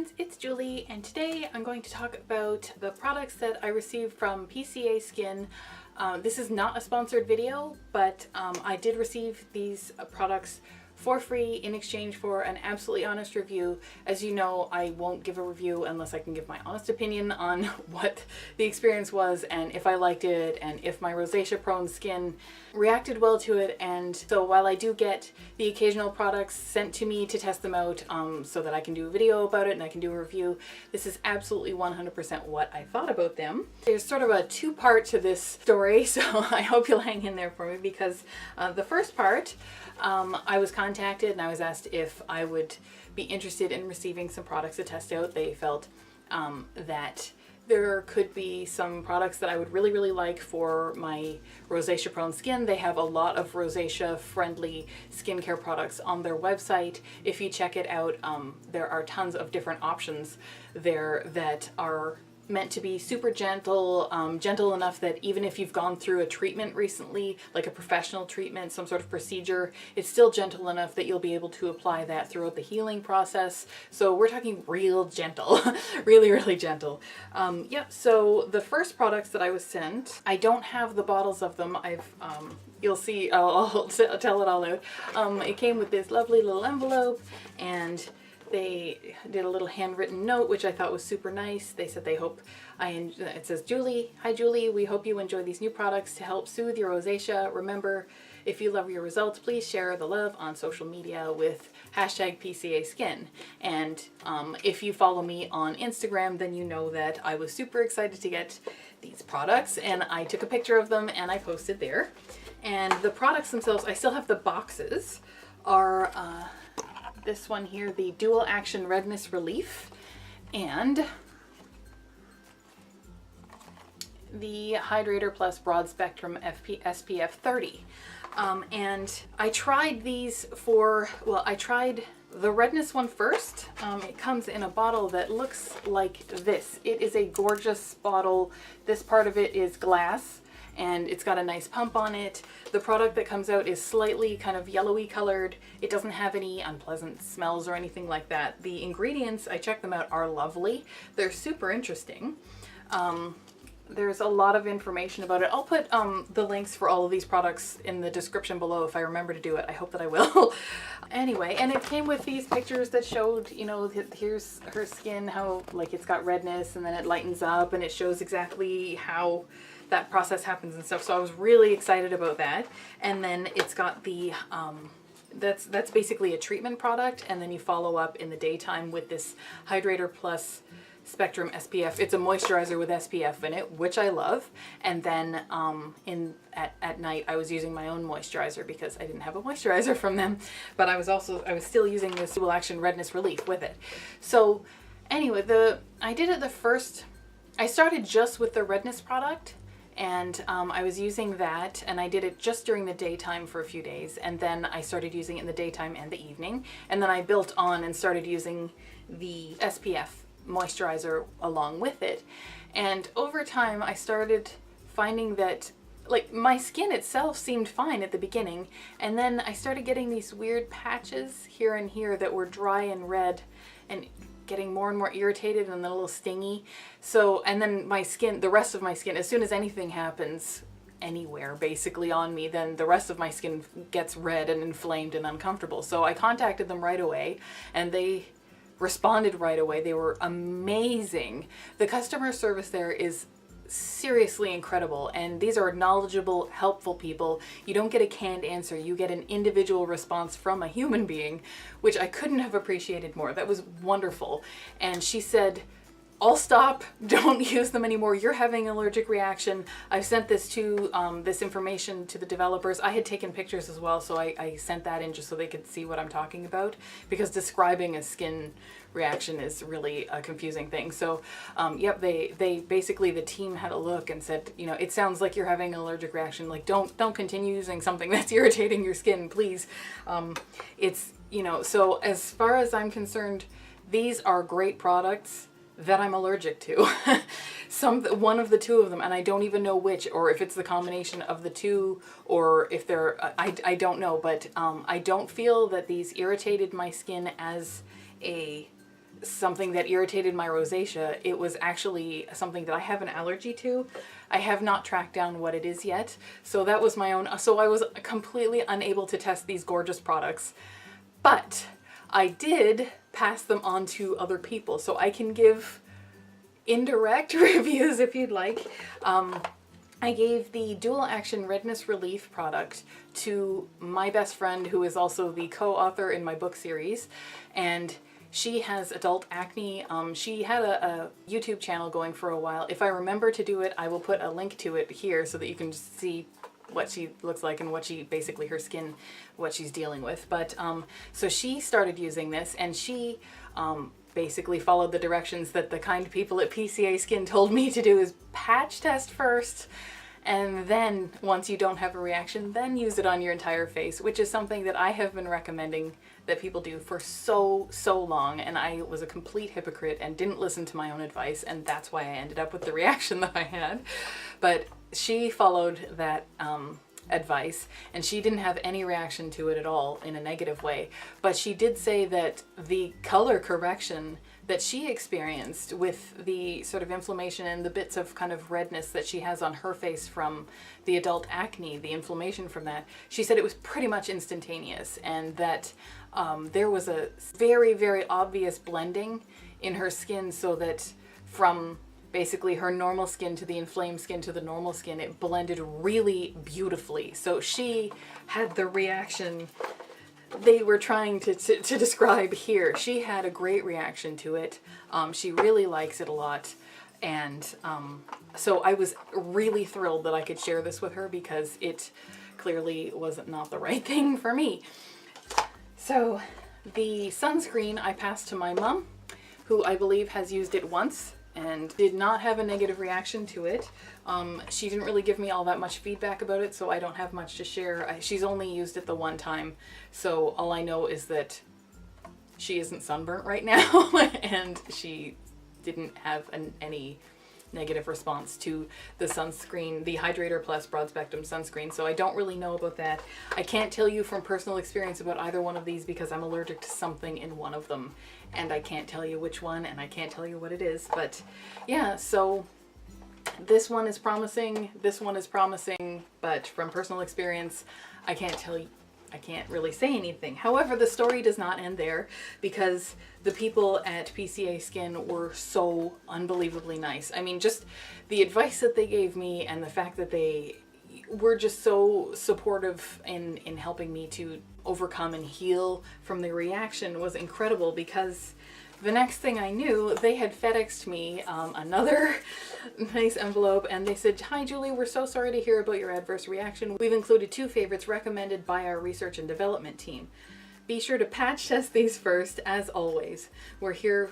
friends, it's Julie, and today I'm going to talk about the products that I received from PCA Skin. This is not a sponsored video, but I did receive these products for free in exchange for an absolutely honest review. As you know, I won't give a review unless I can give my honest opinion on what the experience was and if I liked it and if my rosacea prone skin reacted well to it. And so while I do get the occasional products sent to me to test them out so that I can do a video about it and I can do a review, this is absolutely 100% what I thought about them. There's sort of a two-part to this story, so I hope you'll hang in there for me, because the first part, I was contacted and I was asked if I would be interested in receiving some products to test out. They felt that there could be some products that I would really like for my rosacea prone skin. They have a lot of rosacea friendly skincare products on their website. If you check it out, there are tons of different options there that are meant to be super gentle, gentle enough that even if you've gone through a treatment recently, like a professional treatment, some sort of procedure, it's still gentle enough that you'll be able to apply that throughout the healing process. So we're talking real gentle, really gentle. Yep, so the first products that I was sent, I don't have the bottles of them. You'll see, I'll tell it all out. It came with this lovely little envelope, and they did a little handwritten note, which I thought was super nice. They said they hope it says, Julie, hi Julie, we hope you enjoy these new products to help soothe your rosacea. Remember, if you love your results, please share the love on social media with hashtag PCA Skin. And if you follow me on Instagram, then you know that I was super excited to get these products, and I took a picture of them and I posted there. And the products themselves, I still have the boxes, are this one here, the Dual Action Redness Relief, and the Hydrator Plus Broad Spectrum SPF 30. And I tried these I tried the redness one first. It comes in a bottle that looks like this. It is a gorgeous bottle. This part of it is glass, and it's got a nice pump on it. The product that comes out is slightly kind of yellowy colored. It doesn't have any unpleasant smells or anything like that. The ingredients, I checked them out, are lovely. They're super interesting. There's a lot of information about it. I'll put the links for all of these products in the description below if I remember to do it. I hope that I will. Anyway, and it came with these pictures that showed, you know, here's her skin, how like it's got redness, and then it lightens up, and it shows exactly how that process happens and stuff. So I was really excited about that. And then it's got the that's basically a treatment product, and then you follow up in the daytime with this Hydrator Plus Spectrum SPF. It's a moisturizer with SPF in it, which I love. And then at night I was using my own moisturizer because I didn't have a moisturizer from them, but I was still using this Dual Action Redness Relief with it. So anyway, I started just with the redness product, and I was using that, and I did it just during the daytime for a few days, and then I started using it in the daytime and the evening, and then I built on and started using the SPF moisturizer along with it. And over time I started finding that like my skin itself seemed fine at the beginning, and then I started getting these weird patches here and here that were dry and red and getting more and more irritated and then a little stingy. So, and then my skin, the rest of my skin, as soon as anything happens anywhere basically on me, then the rest of my skin gets red and inflamed and uncomfortable. So I contacted them right away, and they responded right away. They were amazing. The customer service there is seriously incredible, and these are knowledgeable, helpful people. You don't get a canned answer. You get an individual response from a human being, which I couldn't have appreciated more. That was wonderful. And she said, I'll stop, don't use them anymore. You're having an allergic reaction. I've sent this to this information to the developers. I had taken pictures as well, so I sent that in just so they could see what I'm talking about, because describing a skin reaction is really a confusing thing. So yep, they basically, the team had a look and said, you know, it sounds like you're having an allergic reaction. Like, don't continue using something that's irritating your skin, please. It's, you know, so as far as I'm concerned, these are great products that I'm allergic to. One of the two of them, and I don't even know which, or if it's the combination of the two, or if they're, I don't know, but I don't feel that these irritated my skin as a something that irritated my rosacea. It was actually something that I have an allergy to. I have not tracked down what it is yet. So that was my own, so I was completely unable to test these gorgeous products. But I did pass them on to other people. So I can give indirect reviews if you'd like. I gave the dual action redness relief product to my best friend, who is also the co-author in my book series, and she has adult acne. She had a YouTube channel going for a while. If I remember to do it, I will put a link to it here so that you can just see what she looks like and what she, basically her skin, what she's dealing with. But so she started using this, and she basically followed the directions that the kind people at PCA Skin told me to do, is patch test first, and then once you don't have a reaction, then use it on your entire face, which is something that I have been recommending that people do for so long, and I was a complete hypocrite and didn't listen to my own advice, and that's why I ended up with the reaction that I had. But she followed that advice, and she didn't have any reaction to it at all in a negative way. But she did say that the color correction that she experienced with the sort of inflammation and the bits of kind of redness that she has on her face from the adult acne, the inflammation from that, she said it was pretty much instantaneous, and that there was a very obvious blending in her skin, so that from basically her normal skin to the inflamed skin to the normal skin, it blended really beautifully. So she had the reaction they were trying to describe here. She had a great reaction to it. She really likes it a lot. And so I was really thrilled that I could share this with her, because it clearly wasn't not the right thing for me. So the sunscreen I passed to my mom, who I believe has used it once and did not have a negative reaction to it. She didn't really give me all that much feedback about it, so I don't have much to share. She's only used it the one time, so all I know is that she isn't sunburnt right now, and she didn't have any negative response to the sunscreen, the Hydrator Plus Broad Spectrum Sunscreen, so I don't really know about that. I can't tell you from personal experience about either one of these, because I'm allergic to something in one of them, and I can't tell you which one, and I can't tell you what it is. But yeah, so this one is promising, this one is promising, but from personal experience, I can't tell you, I can't really say anything. However, the story does not end there, because the people at PCA Skin were so unbelievably nice. I mean, just the advice that they gave me, and the fact that they were just so supportive in helping me to overcome and heal from the reaction was incredible, because the next thing I knew, they had FedExed me another nice envelope, and they said, "Hi Julie, we're so sorry to hear about your adverse reaction. We've included 2 favorites recommended by our research and development team. Be sure to patch test these first, as always. We're here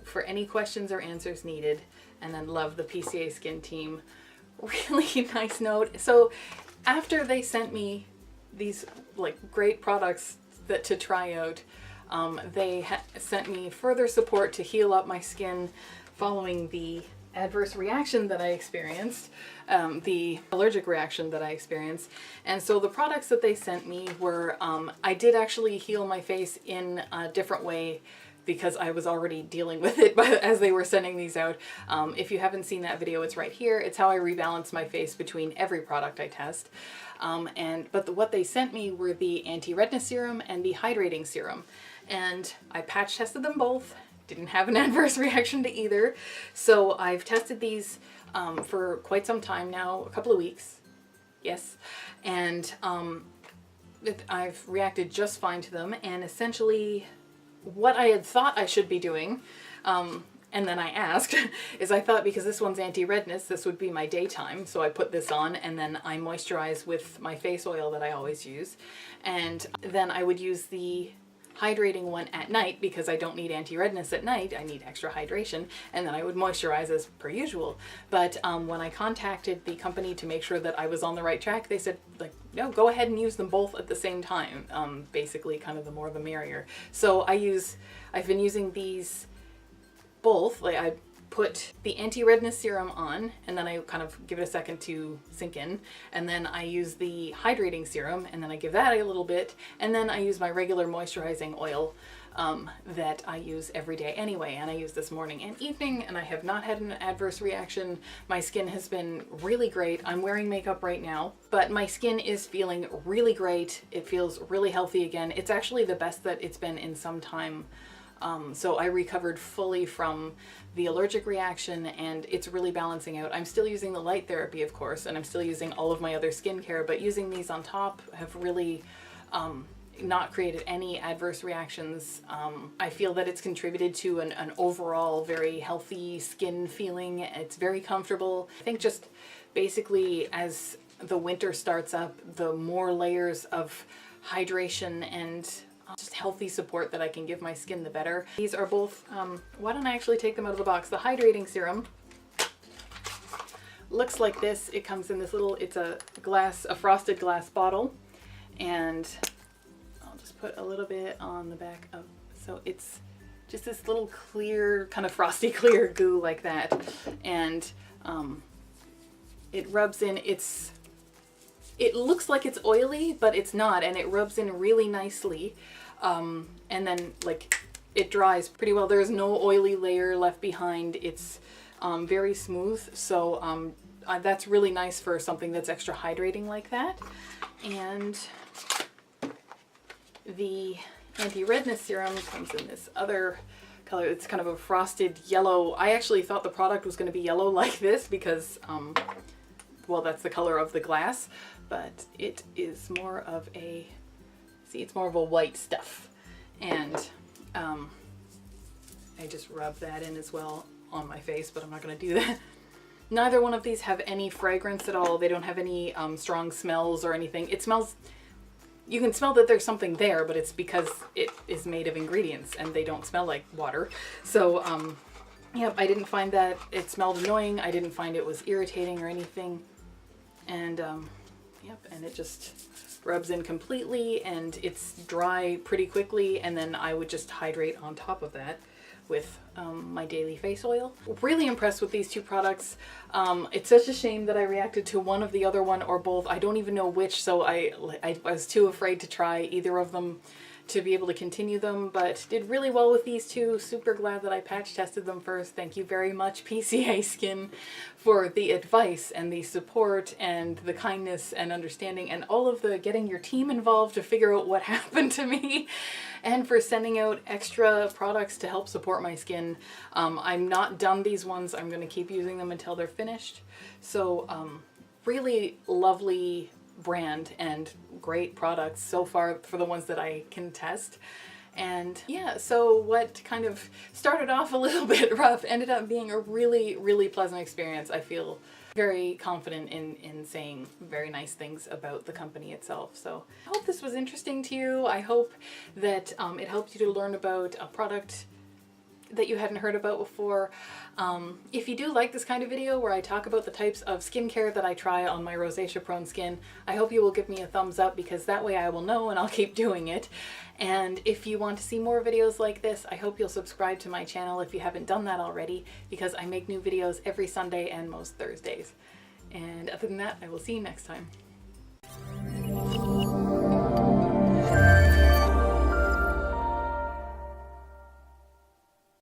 for any questions or answers needed." And then love the PCA Skin team. Really nice note. So after they sent me these like great products to try out, they sent me further support to heal up my skin following the adverse reaction that I experienced, the allergic reaction that I experienced. And so the products that they sent me were, I did actually heal my face in a different way, because I was already dealing with it as they were sending these out. If you haven't seen that video, it's right here. It's how I rebalance my face between every product I test. But what they sent me were the anti-redness serum and the hydrating serum. And I patch tested them both. Didn't have an adverse reaction to either. So I've tested these for quite some time now, a couple of weeks. Yes. And I've reacted just fine to them. And essentially what I had thought I should be doing, and then I asked, is I thought because this one's anti-redness, this would be my daytime. So I put this on, and then I moisturize with my face oil that I always use. And then I would use the hydrating one at night, because I don't need anti-redness at night, I need extra hydration, and then I would moisturize as per usual. But when I contacted the company to make sure that I was on the right track, they said, like, no, go ahead and use them both at the same time. Basically kind of the more the merrier. So I've been using these both. Like, I put the anti-redness serum on, and then I kind of give it a second to sink in, and then I use the hydrating serum, and then I give that a little bit, and then I use my regular moisturizing oil that I use every day anyway, and I use this morning and evening, and I have not had an adverse reaction. My skin has been really great. I'm wearing makeup right now, but my skin is feeling really great. It feels really healthy again. It's actually the best that it's been in some time. So I recovered fully from the allergic reaction, and it's really balancing out. I'm still using the light therapy, of course, and I'm still using all of my other skincare, but using these on top have really not created any adverse reactions. I feel that it's contributed to an overall very healthy skin feeling. It's very comfortable. I think just basically as the winter starts up, the more layers of hydration and just healthy support that I can give my skin, the better. These are both, why don't I actually take them out of the box? The hydrating serum looks like this. It comes in this little, it's a frosted glass bottle, and I'll just put a little bit on the back of, so it's just this little clear, kind of frosty clear goo like that, and it rubs in, it looks like it's oily, but it's not, and it rubs in really nicely. And then like it dries pretty well. There's no oily layer left behind. It's very smooth. So that's really nice for something that's extra hydrating like that. And the anti-redness serum comes in this other color. It's kind of a frosted yellow. I actually thought the product was going to be yellow like this because, well, that's the color of the glass, but it is more of a, see, it's more of a white stuff. And I just rub that in as well on my face, but I'm not going to do that. Neither one of these have any fragrance at all. They don't have any strong smells or anything. It smells, you can smell that there's something there, but it's because it is made of ingredients and they don't smell like water. So yep, I didn't find that it smelled annoying. I didn't find it was irritating or anything. And yep, and it just rubs in completely, and it's dry pretty quickly, and then I would just hydrate on top of that with my daily face oil. Really impressed with these two products. It's such a shame that I reacted to one of the other one or both. I don't even know which, so I was too afraid to try either of them to be able to continue them, but did really well with these two. Super glad that I patch tested them first. Thank you very much, PCA Skin, for the advice and the support and the kindness and understanding and all of the getting your team involved to figure out what happened to me, and for sending out extra products to help support my skin. I'm not done these ones. I'm going to keep using them until they're finished. So really lovely brand and great products so far for the ones that I can test. And yeah, so what kind of started off a little bit rough ended up being a really, really pleasant experience. I feel very confident in saying very nice things about the company itself. So I hope this was interesting to you. I hope that it helped you to learn about a product that you hadn't heard about before. If you do like this kind of video where I talk about the types of skincare that I try on my rosacea prone skin, I hope you will give me a thumbs up, because that way I will know and I'll keep doing it. And if you want to see more videos like this, I hope you'll subscribe to my channel if you haven't done that already, because I make new videos every Sunday and most Thursdays. And other than that, I will see you next time.